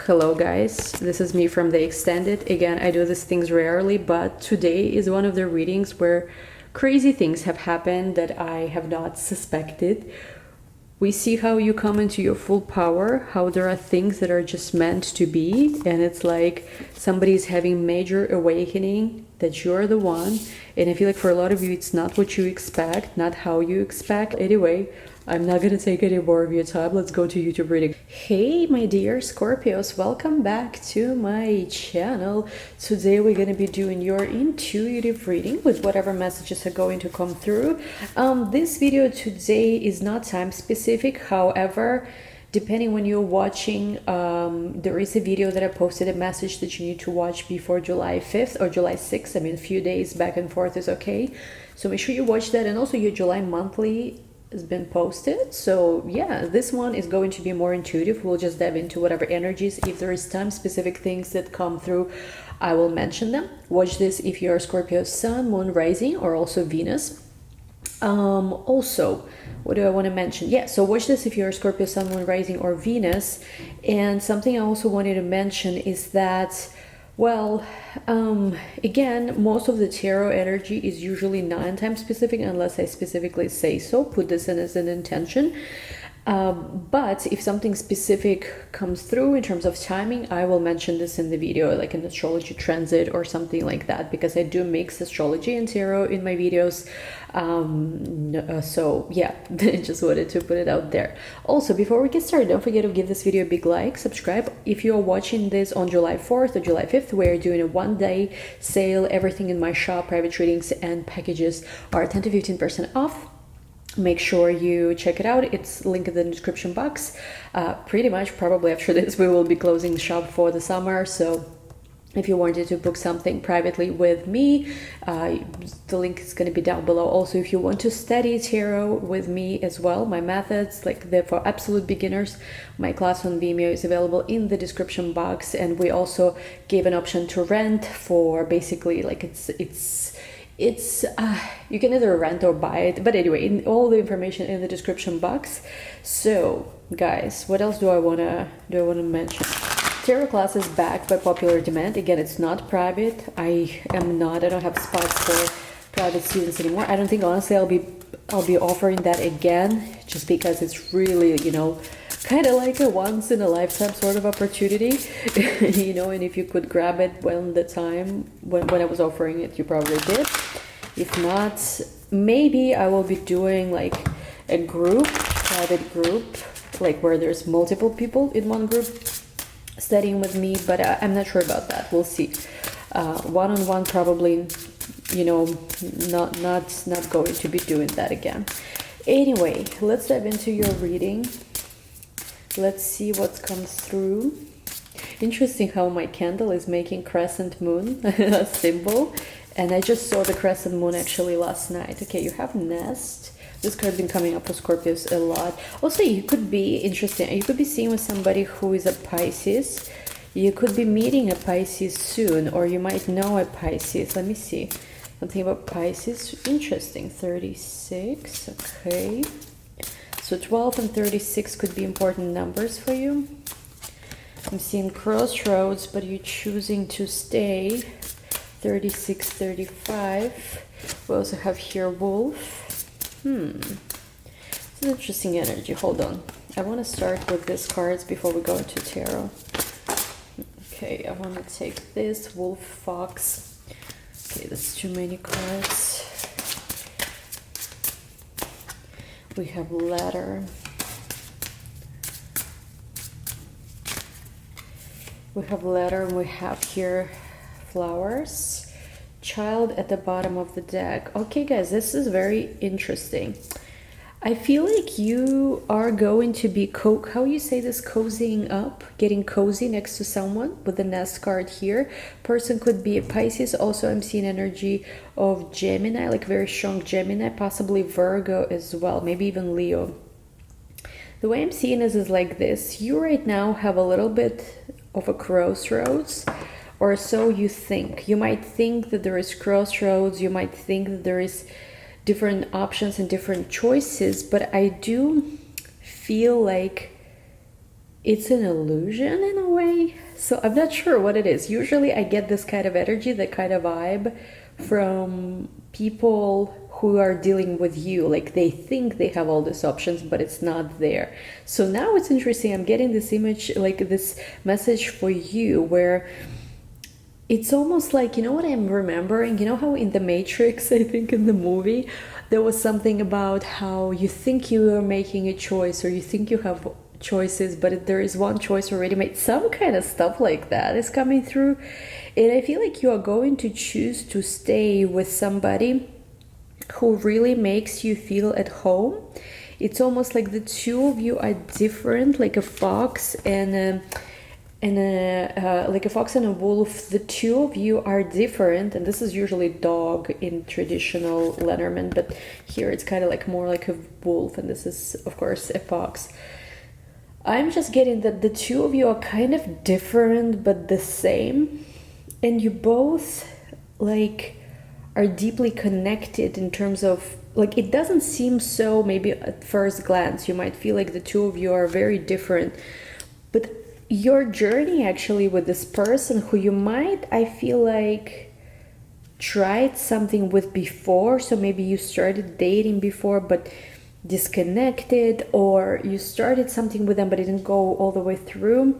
Hello guys, this is me from the extended. Again, I do these things rarely, but today is one of the readings where crazy things have happened that I have not suspected. We see how you come into your full power, how there are things that are just meant to be, and it's like somebody's having major awakening that you're the one. And I feel like for a lot of you it's not what you expect, not how you expect. Anyway, I'm not gonna take any more of your time. Let's go to YouTube reading. Hey my dear Scorpios, welcome back to my channel. Today we're gonna be doing your intuitive reading with whatever messages are going to come through. This video today is not time specific, however, depending when you're watching, there is a video that I posted, a message that you need to watch before July 5th or July 6th. I mean, a few days back and forth is okay. So make sure you watch that. And also your July monthly has been posted. So yeah, this one is going to be more intuitive. We'll just dive into whatever energies. If there is time specific things that come through, I will mention them. Watch this if you're Scorpio sun, moon, rising, or also Venus. Also, what do I want to mention? Yeah, so watch this if you're Scorpio sun, moon, rising, or Venus. And something I also wanted to mention is that, well, again, most of the tarot energy is usually not time specific unless I specifically say so. Put this in as an intention. But if something specific comes through in terms of timing, I will mention this in the video, like an astrology transit or something like that, because I do mix astrology and tarot in my videos. So yeah, I just wanted to put it out there. Also, before we get started, don't forget to give this video a big like, subscribe. If you're watching this on July 4th or July 5th, we're doing a one-day sale. Everything in my shop, private readings and packages are 10 to 15% off. Make sure you check it out. It's linked in the description box. Pretty much probably after this we will be closing the shop for the summer, so if you wanted to book something privately with me, the link is going to be down below. Also, if you want to study tarot with me as well, my methods, like they're for absolute beginners, my class on Vimeo is available in the description box. And we also gave an option to rent for basically like it's you can either rent or buy it, but anyway, in all the information in the description box. So guys, what else do I want to mention? Tarot class is back by popular demand. Again, it's not private. I don't have spots for private students anymore. I don't think, honestly, I'll be offering that again, just because it's really, you know, kind of like a once in a lifetime sort of opportunity. You know, and if you could grab it when I was offering it, you probably did. If not, maybe I will be doing like a private group, like where there's multiple people in one group studying with me, but I'm not sure about that. We'll see. One-on-one probably, you know, not going to be doing that again. Anyway, let's dive into your reading. Let's see what comes through. Interesting how my candle is making crescent moon a symbol, and I just saw the crescent moon actually last night. Okay, you have nest. This card's been coming up for Scorpios a lot. Also, you could be interesting. You could be seeing with somebody who is a Pisces. You could be meeting a Pisces soon, or you might know a Pisces. Let me see. Something about Pisces. Interesting. 36. Okay. So 12 and 36 could be important numbers for you. I'm seeing crossroads, but you're choosing to stay. 36, 35. We also have here wolf. It's an interesting energy. Hold on. I want to start with these cards before we go into tarot. Okay, I want to take this wolf, fox. Okay, that's too many cards. We have ladder. We have ladder, and we have here flowers. Child at the bottom of the deck. Okay guys, this is very interesting. I feel like you are going to be how you say this, cozying up, getting cozy next to someone with the nest card here. Person could be a Pisces. Also, I'm seeing energy of Gemini, like very strong Gemini, possibly Virgo as well, maybe even Leo. The way I'm seeing this is like this. You right now have a little bit of a crossroads, or so you think. You might think that there is crossroads. You might think that there is different options and different choices, but I do feel like it's an illusion in a way. So I'm not sure what it is. Usually I get this kind of energy, that kind of vibe from people who are dealing with you. Like they think they have all these options, but it's not there. So now it's interesting. I'm getting this image, like this message for you, where it's almost like, you know what I'm remembering? You know how in The Matrix, I think in the movie, there was something about how you think you are making a choice, or you think you have choices, but there is one choice already made. Some kind of stuff like that is coming through. And I feel like you are going to choose to stay with somebody who really makes you feel at home. It's almost like the two of you are different, like a fox and like a fox and a wolf. The two of you are different, and this is usually dog in traditional Lenormand, but here it's kind of like more like a wolf, and this is of course a fox. I'm just getting that the two of you are kind of different but the same, and you both like are deeply connected in terms of, like, it doesn't seem so. Maybe at first glance you might feel like the two of you are very different, but your journey actually with this person who you might, I feel like, tried something with before. So maybe you started dating before but disconnected, or you started something with them but it didn't go all the way through.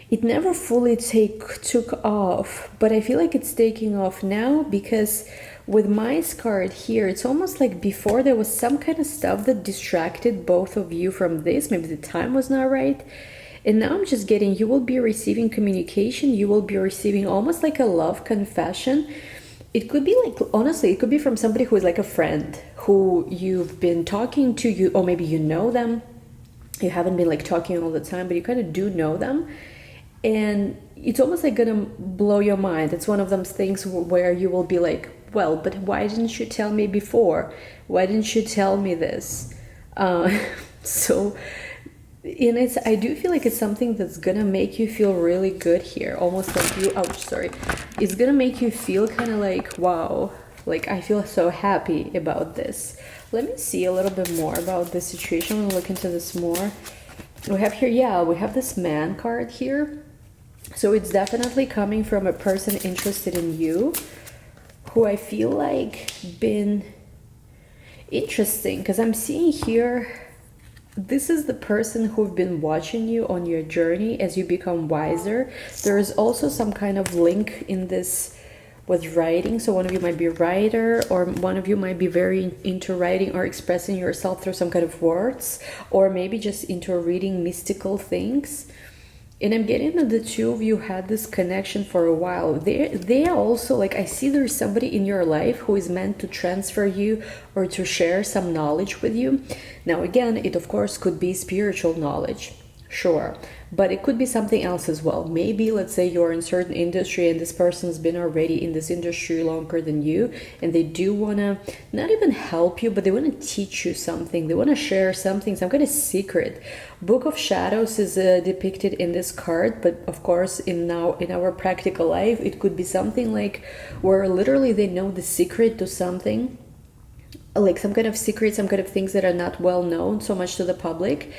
It never fully took off, but I feel like it's taking off now, because with my card here, it's almost like before there was some kind of stuff that distracted both of you from this. Maybe the time was not right. And now I'm just getting, you will be receiving communication. You will be receiving almost like a love confession. It could be like, honestly, it could be from somebody who is like a friend who you've been talking to, you, or maybe you know them. You haven't been like talking all the time, but you kind of do know them. And it's almost like gonna blow your mind. It's one of those things where you will be like, well, but why didn't you tell me before? Why didn't you tell me this? So, and it's, I do feel like it's something that's gonna make you feel really good here. Almost like you, ouch, sorry. It's gonna make you feel kind of like, wow, like I feel so happy about this. Let me see a little bit more about this situation. I'm gonna look into this more. We have here, yeah, we have this man card here. So it's definitely coming from a person interested in you, who I feel like been interesting, because I'm seeing here, this is the person who've been watching you on your journey as you become wiser. There is also some kind of link in this with writing. So one of you might be a writer, or one of you might be very into writing or expressing yourself through some kind of words, or maybe just into reading mystical things. And I'm getting that the two of you had this connection for a while. They are also like, I see there's somebody in your life who is meant to transfer you or to share some knowledge with you. Now again, it of course could be spiritual knowledge, sure, but it could be something else as well. Maybe let's say you're in certain industry and this person's been already in this industry longer than you, and they do want to not even help you, but they want to teach you something. They want to share something, some kind of secret. Book of Shadows is depicted in this card, but of course in our practical life it could be something like where literally they know the secret to something, like some kind of secret, some kind of things that are not well known so much to the public,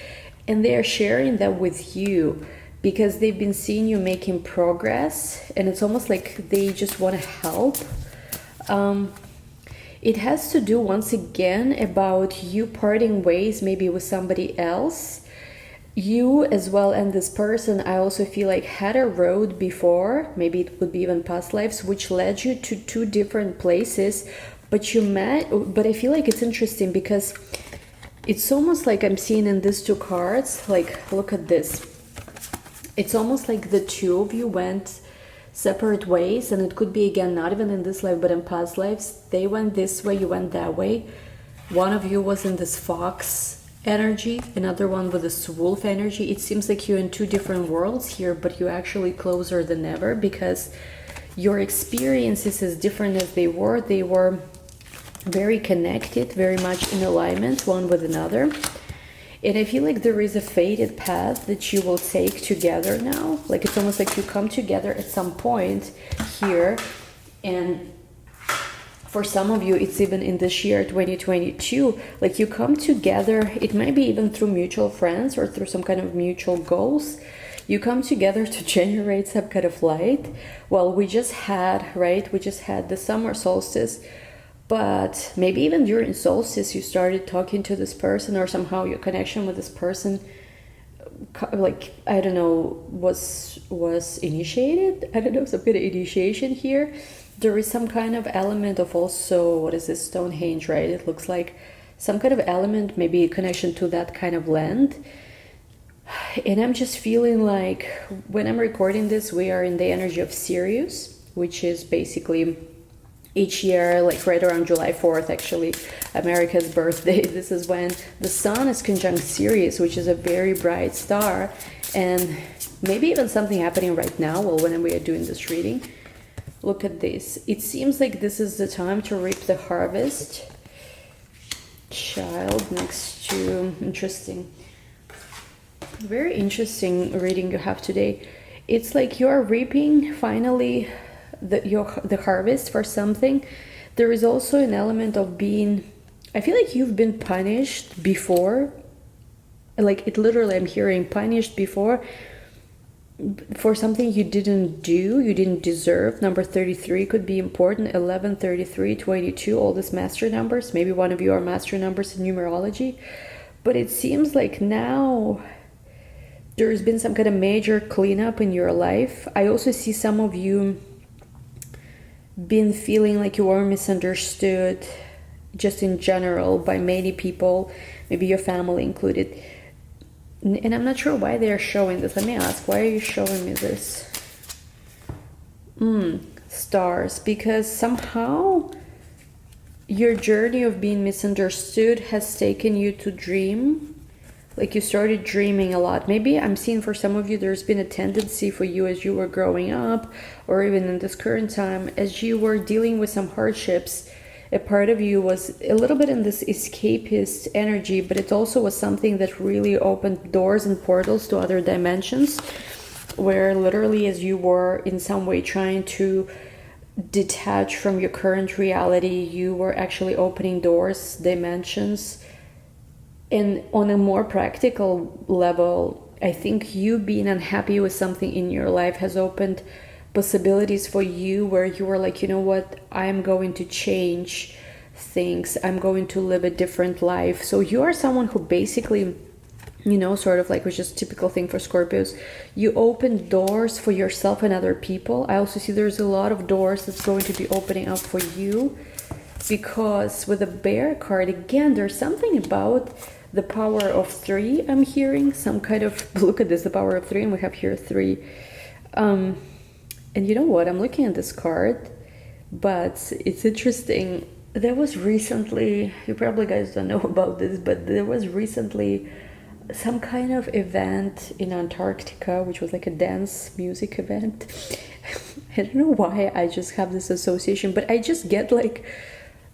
and they are sharing that with you because they've been seeing you making progress, and it's almost like they just want to help. It has to do once again about you parting ways maybe with somebody else. You as well and this person, I also feel like, had a road before, maybe it would be even past lives, which led you to two different places, but you met. But I feel like it's interesting because it's almost like I'm seeing in these two cards, like, look at this. It's almost like the two of you went separate ways, and it could be, again, not even in this life, but in past lives. They went this way, you went that way. One of you was in this fox energy, another one with this wolf energy. It seems like you're in two different worlds here, but you're actually closer than ever because your experiences, as different as they were very connected, very much in alignment one with another. And I feel like there is a fated path that you will take together now. Like it's almost like you come together at some point here. And for some of you, it's even in this year 2022, like you come together. It might be even through mutual friends or through some kind of mutual goals. You come together to generate some kind of light. Well, we just had, right, we just had the summer solstice, but maybe even during solstice you started talking to this person, or somehow your connection with this person, like, I don't know, was initiated. I don't know, some kind of initiation here. There is some kind of element of also, what is this, Stonehenge, right? It looks like some kind of element, maybe a connection to that kind of land. And I'm just feeling like when I'm recording this, we are in the energy of Sirius, which is basically each year, like right around July 4th, actually, America's birthday. This is when the sun is conjunct Sirius, which is a very bright star. And maybe even something happening right now, well, when we are doing this reading. Look at this. It seems like this is the time to reap the harvest. Child next to, interesting. Very interesting reading you have today. It's like you're reaping finally the harvest for something. There is also an element of being, I feel like you've been punished before. Like it literally, I'm hearing punished before for something you didn't do, you didn't deserve. Number 33 could be important. 11, 33, 22, all these master numbers. Maybe one of you are master numbers in numerology. But it seems like now there's been some kind of major cleanup in your life. I also see some of you been feeling like you were misunderstood just in general by many people, maybe your family included. And I'm not sure why they're showing this. Let me ask, why are you showing me this? Stars. Because somehow your journey of being misunderstood has taken you to dream. Like you started dreaming a lot. Maybe I'm seeing for some of you there's been a tendency for you as you were growing up, or even in this current time, as you were dealing with some hardships, a part of you was a little bit in this escapist energy, but it also was something that really opened doors and portals to other dimensions, where literally as you were in some way trying to detach from your current reality, you were actually opening doors, dimensions. And on a more practical level, I think you being unhappy with something in your life has opened possibilities for you where you were like, you know what, I'm going to change things. I'm going to live a different life. So you are someone who basically, you know, sort of like, which is a typical thing for Scorpios, you open doors for yourself and other people. I also see there's a lot of doors that's going to be opening up for you, because with the Bear card, again, there's something about the power of 3 I'm hearing. Some kind of, look at this, the power of 3, and we have here 3. And you know what, I'm looking at this card, but it's interesting. There was recently, you probably guys don't know about this, but there was recently some kind of event in Antarctica, which was like a dance music event. I don't know why I just have this association, but I just get like,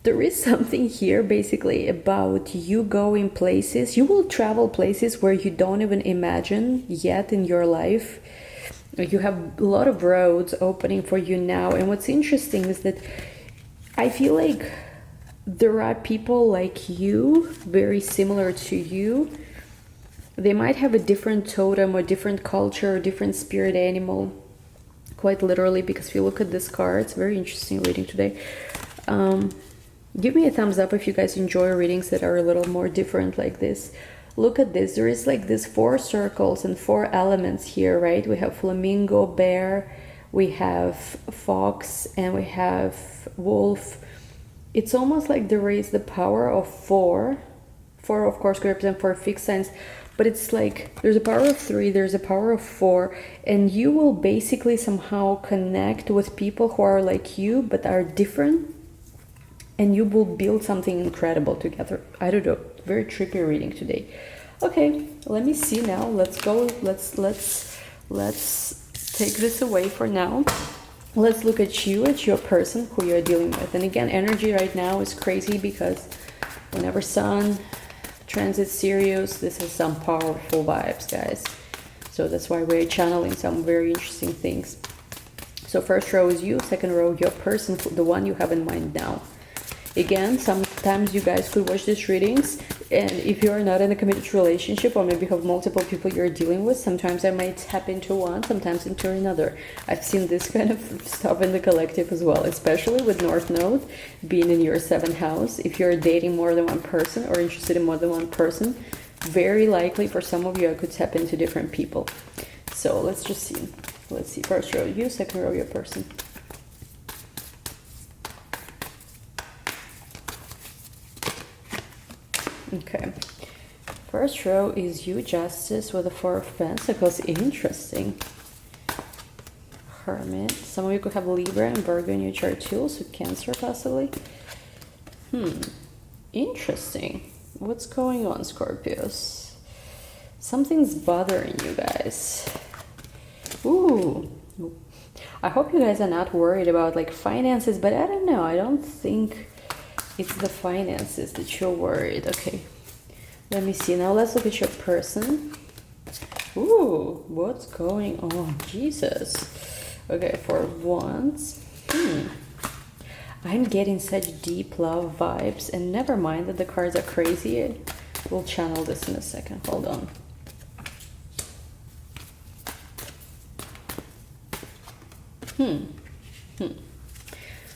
there is something here basically about you going places. You will travel places where you don't even imagine yet in your life. You have a lot of roads opening for you now. And what's interesting is that I feel like there are people like you, very similar to you. They might have a different totem or different culture or different spirit animal, quite literally, because if you look at this card, it's very interesting reading today. Give me a thumbs up if you guys enjoy readings that are a little more different like this. Look at this. There is like this 4 circles and 4 elements here, right? We have flamingo, bear, we have fox, and we have wolf. It's almost like there is the power of 4. 4, of course, could represent 4 fixed signs, but it's like there's a power of 3, there's a power of 4, and you will basically somehow connect with people who are like you but are different, and you will build something incredible together. I don't know, very trippy reading today. Okay, let me see now. Let's go. Let's take this away for now. Let's look at you, at your person who you're dealing with. And again, energy right now is crazy because whenever Sun transits Sirius, this is some powerful vibes, guys. So that's why we're channeling some very interesting things. So first row is you, second row your person, the one you have in mind now. Again, sometimes you guys could watch these readings, and if you are not in a committed relationship or maybe have multiple people you're dealing with, sometimes I might tap into one, sometimes into another. I've seen this kind of stuff in the collective as well, especially with North Node being in your 7th house. If you're dating more than one person or interested in more than one person, very likely for some of you I could tap into different people. So let's just see. Let's see. First row you, second row your person. Okay, first row is you, Justice, with the 4 of Pentacles. Interesting. Hermit. Some of you could have Libra and Virgo in your chart too, so Cancer possibly. Interesting. What's going on, Scorpios? Something's bothering you guys. Ooh. I hope you guys are not worried about like finances, but I don't know. I don't think it's the finances that you're worried. Okay, let me see. Now let's look at your person. Ooh, what's going on? Jesus. Okay, for once. I'm getting such deep love vibes, and never mind that the cards are crazy. We'll channel this in a second. Hold on.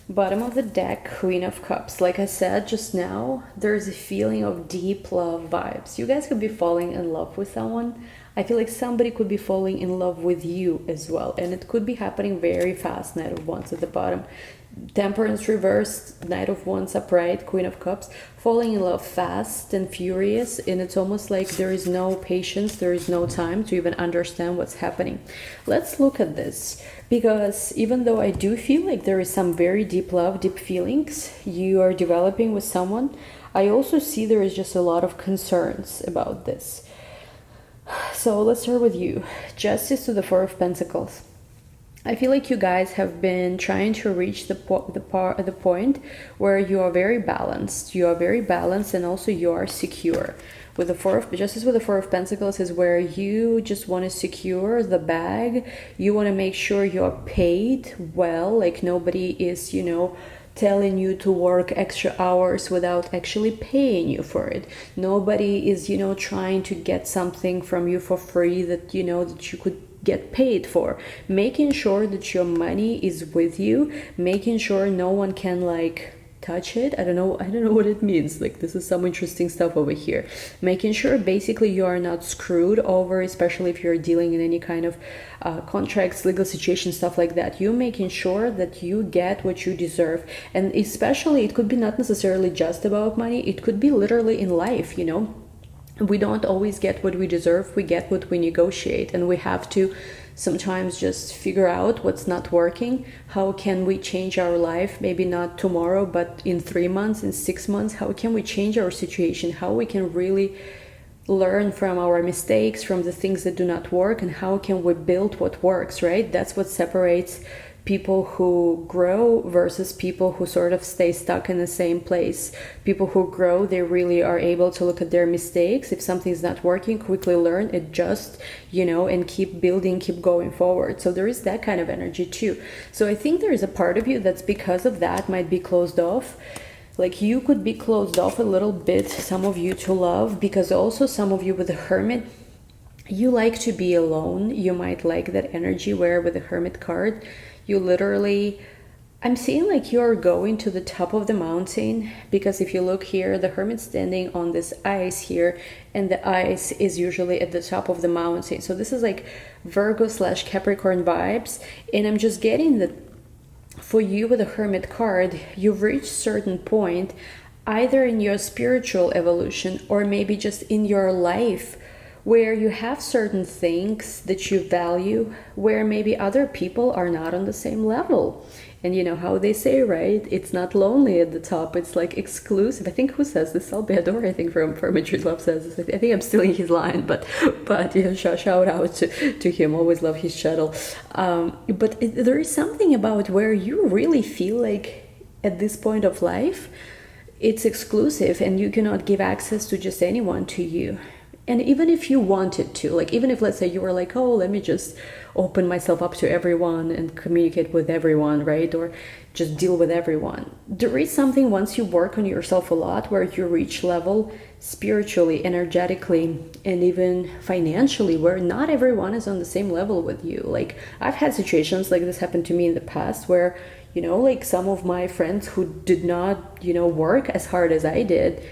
Bottom of the deck, Queen of Cups. Like I said just now, there's a feeling of deep love vibes. You guys could be falling in love with someone. I feel like somebody could be falling in love with you as well, and it could be happening very fast. Knight of Wands at the bottom, Temperance reversed, Knight of Wands upright, Queen of Cups, falling in love fast and furious, and it's almost like there is no patience, there is no time to even understand what's happening. Let's look at this, because even though I do feel like there is some very deep love, deep feelings you are developing with someone, I also see there is just a lot of concerns about this. So let's start with you. Justice to the Four of Pentacles. I feel like you guys have been trying to reach the point where you are very balanced. You are very balanced, and also you are secure. With the Justice with the Four of Pentacles is where you just want to secure the bag. You want to make sure you're paid well, like nobody is, you know, telling you to work extra hours without actually paying you for it. Nobody is, you know, trying to get something from you for free that, you know, that you could get paid for. Making sure that your money is with you, making sure no one can like touch it. I don't know what it means. Like, this is some interesting stuff over here. Making sure basically you are not screwed over, especially if you're dealing in any kind of contracts, legal situations, stuff like that. You making sure that you get what you deserve. And especially it could be not necessarily just about money, it could be literally in life, you know. We don't always get what we deserve, we get what we negotiate, and we have to sometimes just figure out what's not working. How can we change our life? Maybe not tomorrow, but in 3 months, in 6 months. How can we change our situation? How we can really learn from our mistakes, from the things that do not work, and how can we build what works, right? That's what separates people who grow versus people who sort of stay stuck in the same place. People who grow, they really are able to look at their mistakes. If something's not working, quickly learn, adjust, you know, and keep building, keep going forward. So there is that kind of energy too. So I think there is a part of you that's because of that might be closed off. Like, you could be closed off a little bit, some of you, to love, because also some of you with the Hermit, you like to be alone. You might like that energy where with the Hermit card, you literally, I'm seeing like you're going to the top of the mountain, because if you look here, the Hermit's standing on this ice here, and the ice is usually at the top of the mountain. So this is like Virgo / Capricorn vibes, and I'm just getting that for you with the Hermit card, you've reached certain point, either in your spiritual evolution or maybe just in your life, where you have certain things that you value, where maybe other people are not on the same level. And you know how they say, right? It's not lonely at the top, it's like exclusive. I think, who says this? Salvador, I think, from Madrid Love says this. I think I'm stealing his line, but yeah, shout out to him. Always love his shuttle. But there is something about where you really feel like at this point of life, it's exclusive and you cannot give access to just anyone to you. And even if you wanted to, like, even if, let's say, you were like, oh, let me just open myself up to everyone and communicate with everyone, right? Or just deal with everyone. There is something, once you work on yourself a lot, where you reach level spiritually, energetically, and even financially, where not everyone is on the same level with you. Like, I've had situations like this happen to me in the past where, you know, like some of my friends who did not, you know, work as hard as I did,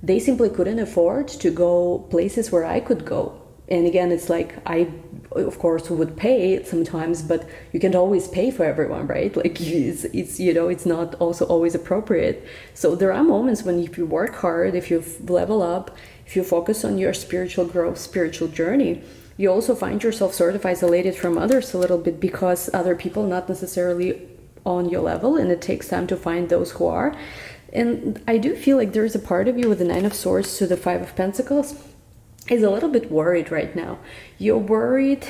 they simply couldn't afford to go places where I could go. And again, it's like, I, of course, would pay sometimes, but you can't always pay for everyone, right? Like, it's you know, it's not also always appropriate. So there are moments when, if you work hard, if you level up, if you focus on your spiritual growth, spiritual journey, you also find yourself sort of isolated from others a little bit, because other people not necessarily on your level, and it takes time to find those who are. And I do feel like there's a part of you with the Nine of Swords to the Five of Pentacles is a little bit worried right now. You're worried.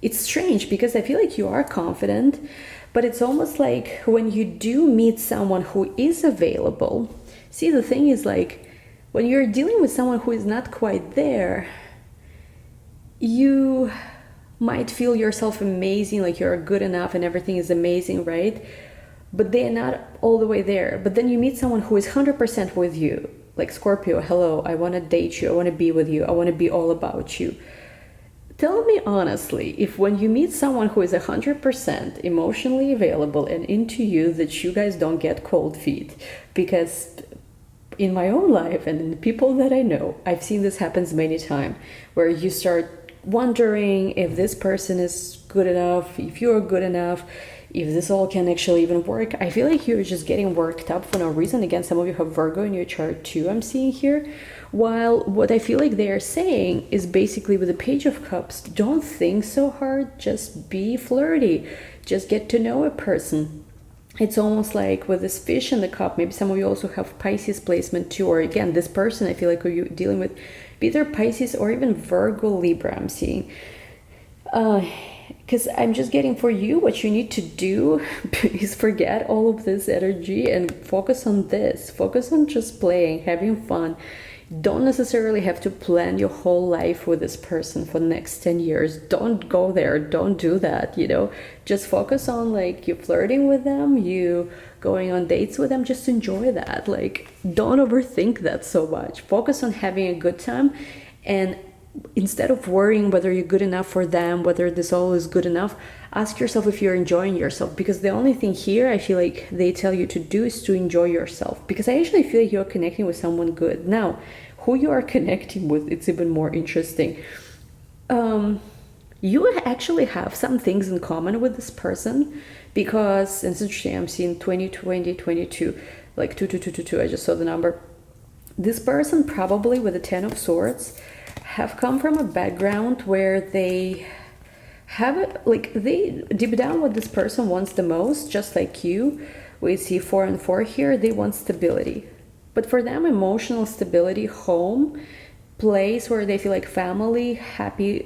It's strange because I feel like you are confident, but it's almost like when you do meet someone who is available. See, the thing is, like, when you're dealing with someone who is not quite there, you might feel yourself amazing, like you're good enough and everything is amazing, right? But they're not all the way there. But then you meet someone who is 100% with you, like Scorpio. Hello, I want to date you, I want to be with you, I want to be all about you. Tell me honestly, if when you meet someone who is 100% emotionally available and into you, that you guys don't get cold feet. Because in my own life and in the people that I know, I've seen this happens many times, where you start wondering if this person is good enough, if you're good enough, if this all can actually even work. I feel like you're just getting worked up for no reason. Again, some of you have Virgo in your chart too, I'm seeing here. While what I feel like they are saying is basically, with the Page of Cups, don't think so hard, just be flirty, just get to know a person. It's almost like with this Fish in the Cup, maybe some of you also have Pisces placement too, or again, this person I feel like who you're dealing with, either Pisces or even Virgo, Libra, I'm seeing. Because I'm just getting, for you, what you need to do is forget all of this energy and focus on this. Focus on just playing, having fun. Don't necessarily have to plan your whole life with this person for the next 10 years. Don't go there. Don't do that, you know. Just focus on, like, you flirting with them, you going on dates with them. Just enjoy that. Like, don't overthink that so much. Focus on having a good time, and instead of worrying whether you're good enough for them, whether this all is good enough, ask yourself if you're enjoying yourself. Because the only thing here I feel like they tell you to do is to enjoy yourself. Because I actually feel like you're connecting with someone good. Now, who you are connecting with, it's even more interesting. You actually have some things in common with this person, because, and it's interesting, I'm seeing 20, 20, 22, like 2, 2, 2, 2, 2, I just saw the number. This person, probably with the Ten of Swords, have come from a background where they have it, like, they deep down what this person wants the most, just like you. We see 4 and 4 here. They want stability, but for them, emotional stability, home, place where they feel like family, happy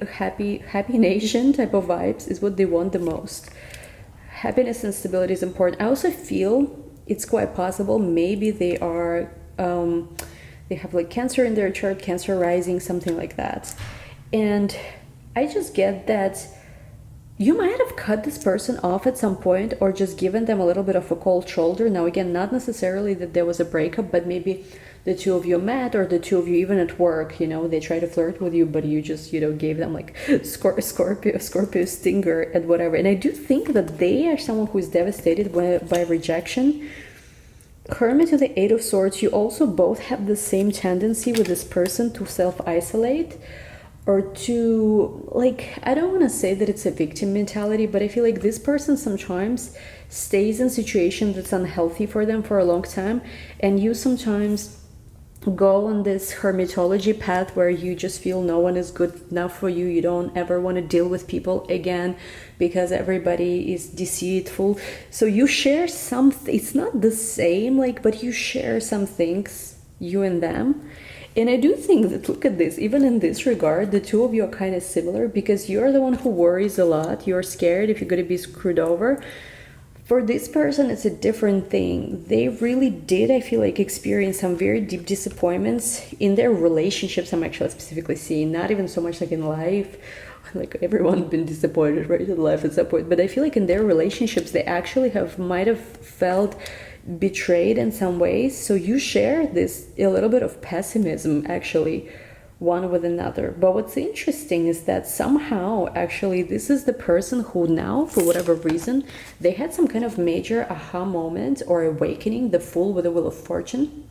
nation type of vibes is what they want the most. Happiness and stability is important. I also feel it's quite possible maybe they are they have like Cancer in their chart, Cancer rising, something like that. And I just get that you might have cut this person off at some point, or just given them a little bit of a cold shoulder. Now, again, not necessarily that there was a breakup, but maybe the two of you met, or the two of you even at work, you know, they try to flirt with you, but you just, you know, gave them like Scorpio stinger and whatever. And I do think that they are someone who is devastated by rejection. Hermit to the Eight of Swords, you also both have the same tendency with this person to self-isolate, or to, like, I don't want to say that it's a victim mentality, but I feel like this person sometimes stays in situation that's unhealthy for them for a long time, and you sometimes go on this hermitology path where you just feel no one is good enough for you. You don't ever want to deal with people again because everybody is deceitful. So you share something, it's not the same, like, but you share some things, you and them. And I do think that, look at this, even in this regard, the two of you are kind of similar, because you're the one who worries a lot. You're scared if you're going to be screwed over. For this person, it's a different thing. They really did, I feel like, experience some very deep disappointments in their relationships. I'm actually specifically seeing, not even so much like in life. Like everyone's been disappointed, right, in life at some point. But I feel like in their relationships, they actually might have felt betrayed in some ways. So you share this a little bit of pessimism, actually, one with another. But what's interesting is that somehow actually this is the person who now, for whatever reason, they had some kind of major aha moment or awakening, the Fool with the Wheel of Fortune.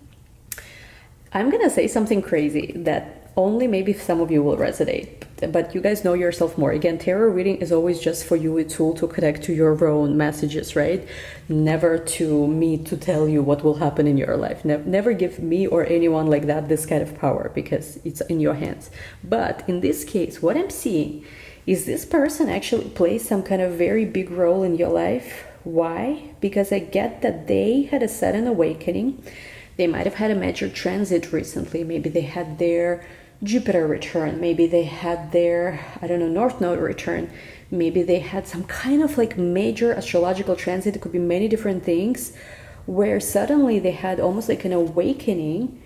I'm gonna say something crazy that only maybe some of you will resonate, but you guys know yourself more. Again, tarot reading is always just for you, a tool to connect to your own messages, right? Never to me to tell you what will happen in your life. Never give me or anyone like that this kind of power, because it's in your hands. But in this case, what I'm seeing is this person actually plays some kind of very big role in your life. Why? Because I get that they had a sudden awakening. They might have had a major transit recently. Maybe they had their Jupiter return. Maybe they had their, I don't know, North Node return. Maybe they had some kind of like major astrological transit. It could be many different things where suddenly they had almost like an awakening.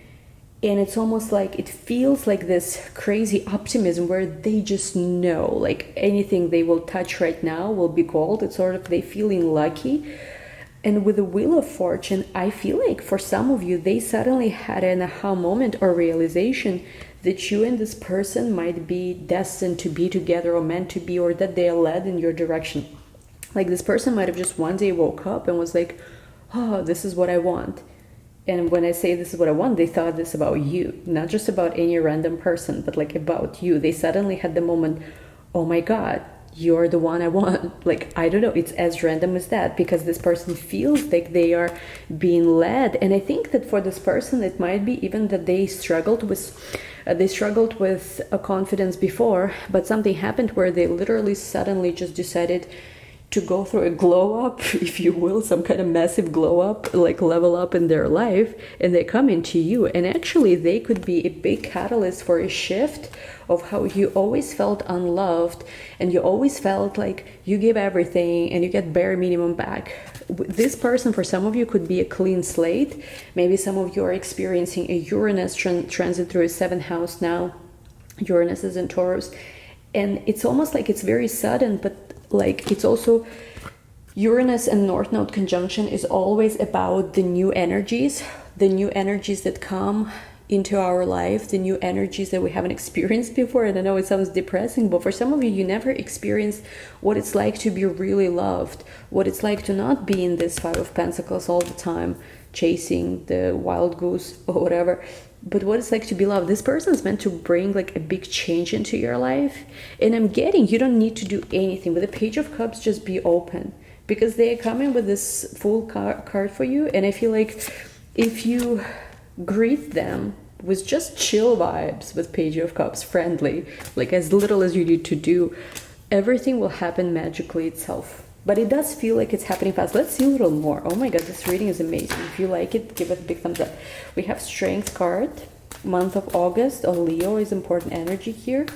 And it's almost like, it feels like this crazy optimism where they just know like anything they will touch right now will be gold. It's sort of they feeling lucky. And with the Wheel of Fortune, I feel like for some of you, they suddenly had an aha moment or realization that you and this person might be destined to be together or meant to be, or that they are led in your direction. Like this person might have just one day woke up and was like, oh, this is what I want. And when I say this is what I want, they thought this about you, not just about any random person, but like about you. They suddenly had the moment, oh my God, you're the one I want. Like, I don't know, it's as random as that, because this person feels like they are being led. And I think that for this person, it might be even that they struggled with a confidence before, but something happened where they literally suddenly just decided to go through a glow up, if you will, some kind of massive glow up, like level up in their life, and they come into you. And actually they could be a big catalyst for a shift of how you always felt unloved, and you always felt like you give everything and you get bare minimum back. This person, for some of you, could be a clean slate. Maybe some of you are experiencing a Uranus transit through a 7th house now. Uranus is in Taurus, and it's almost like it's very sudden, but like it's also, Uranus and North Node conjunction is always about the new energies that come into our life, the new energies that we haven't experienced before. And I know it sounds depressing, but for some of you, you never experienced what it's like to be really loved, what it's like to not be in this 5 of Pentacles all the time, chasing the wild goose or whatever, but what it's like to be loved. This person is meant to bring like a big change into your life. And I'm getting, you don't need to do anything. With the Page of Cups, just be open, because they are coming with this Fool card for you. And I feel like if you greet them with just chill vibes with Page of Cups, friendly, like as little as you need to do, everything will happen magically itself. But it does feel like it's happening fast. Let's see a little more. Oh my God, this reading is amazing. If you like it, give it a big thumbs up. We have Strength card. Month of August, or Leo is important energy here.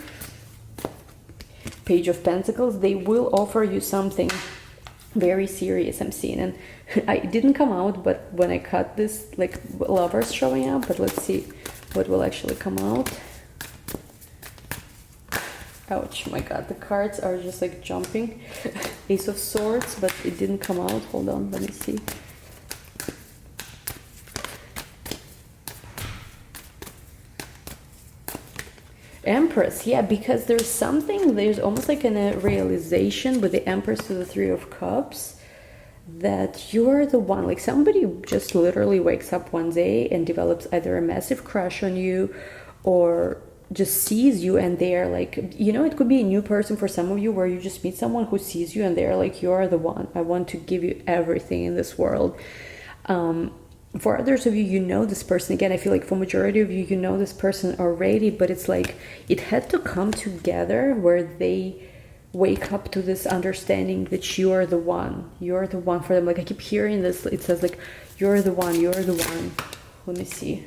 Page of Pentacles. They will offer you something very serious, I'm seeing. And I didn't come out, but when I cut this, like lovers showing up. But let's see what will actually come out. Ouch, my God, the cards are just like jumping. Ace of Swords, but it didn't come out. Hold on, let me see. Empress, yeah, because there's almost like a realization with the Empress to the 3 of Cups that you're the one. Like somebody just literally wakes up one day and develops either a massive crush on you, or just sees you and they're like, you know, it could be a new person for some of you, where you just meet someone who sees you and they're like, you're the one. I want to give you everything in this world. For others of you, you know this person. Again, I feel like for majority of you, you know this person already, but it's like it had to come together where they wake up to this understanding that you are the one. You're the one for them. Like I keep hearing this, it says like, you're the one, you're the one. Let me see.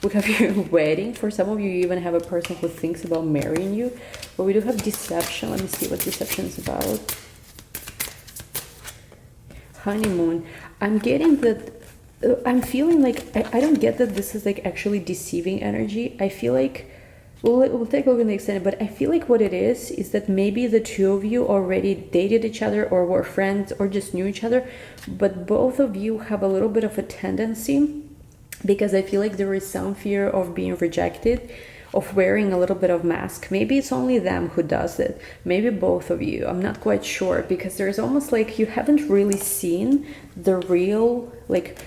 We have your wedding. For some of you, you even have a person who thinks about marrying you. But we do have deception. Let me see what deception is about. honeymoon, I'm getting that I'm feeling like I don't get that this is like actually deceiving energy. I feel like we'll take a look in the extended, but I feel like what it is that maybe the two of you already dated each other or were friends or just knew each other, but both of you have a little bit of a tendency, because I feel like there is some fear of being rejected, of wearing a little bit of mask. Maybe it's only them who does it, maybe both of you, I'm not quite sure, because there's almost like you haven't really seen the real, like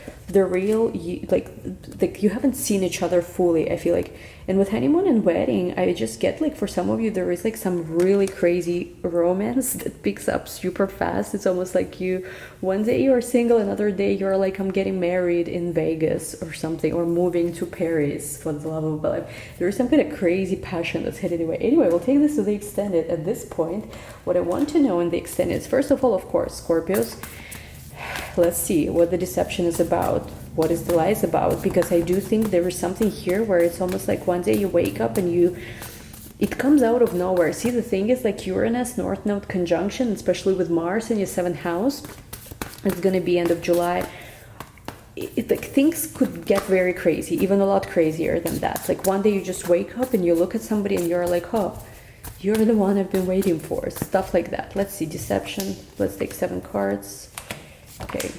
you haven't seen each other fully, I feel like. And with honeymoon and wedding, I just get like for some of you there is like some really crazy romance that picks up super fast. It's almost like you, one day you're single, another day you're like, I'm getting married in Vegas or something, or moving to Paris for the love of my life. There is some kind of crazy passion that's headed away. Anyway, we'll take this to the extended. At this point, what I want to know in the extended is, first of all, of course, Scorpios, let's see what the deception is about. What is the lies about? Because I do think there is something here where it's almost like one day you wake up and it comes out of nowhere. See, the thing is, like Uranus North Node conjunction, especially with Mars in your 7th house, it's going to be end of July. Like things could get very crazy, even a lot crazier than that. Like one day you just wake up and you look at somebody and you're like, oh, you're the one I've been waiting for. Stuff like that. Let's see, deception. Let's take 7 cards. Okay.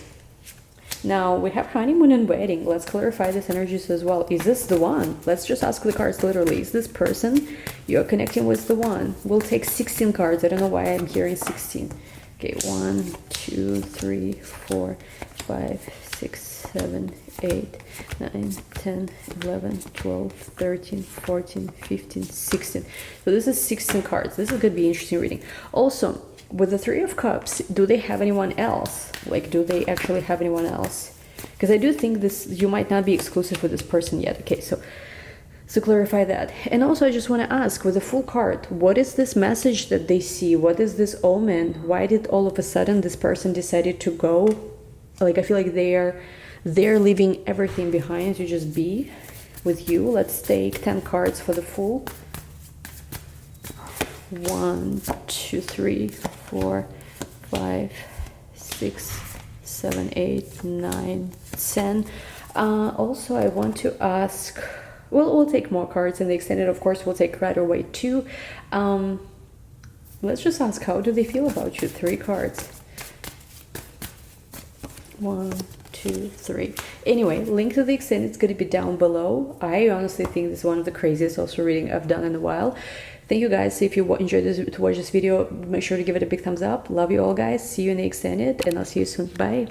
Now we have honeymoon and wedding. Let's clarify these energies as well. Is this the one? Let's just ask the cards literally. Is this person you're connecting with the one? We'll take 16 cards. I don't know why I'm hearing 16. Okay, 1, 2, 3, 4, 5, 6, 7, 8, 9, 10, 11, 12, 13, 14, 15, 16. So this is 16 cards. This is going to be interesting reading. Also, with the 3 of Cups, do they have anyone else? Like, do they actually have anyone else? Because I do think this, you might not be exclusive with this person yet. Okay, so clarify that. And also I just want to ask, with the Full card, what is this message that they see? What is this omen? Why did all of a sudden this person decided to go? Like, I feel like they're leaving everything behind to just be with you. Let's take 10 cards for the Full. 1, 2, 3, 4, 5, 6, 7, 8, 9, 10. Also, I want to ask, well, we'll take more cards in the extended, of course. We'll take right away too. Let's just ask, how do they feel about you? 3 cards. 1, 2, 3. Anyway, link to the extended is going to be down below. I honestly think this is one of the craziest also reading I've done in a while. Thank you guys. If you enjoyed to watch this video, make sure to give it a big thumbs up. Love you all, guys. See you in the extended, and I'll see you soon. Bye.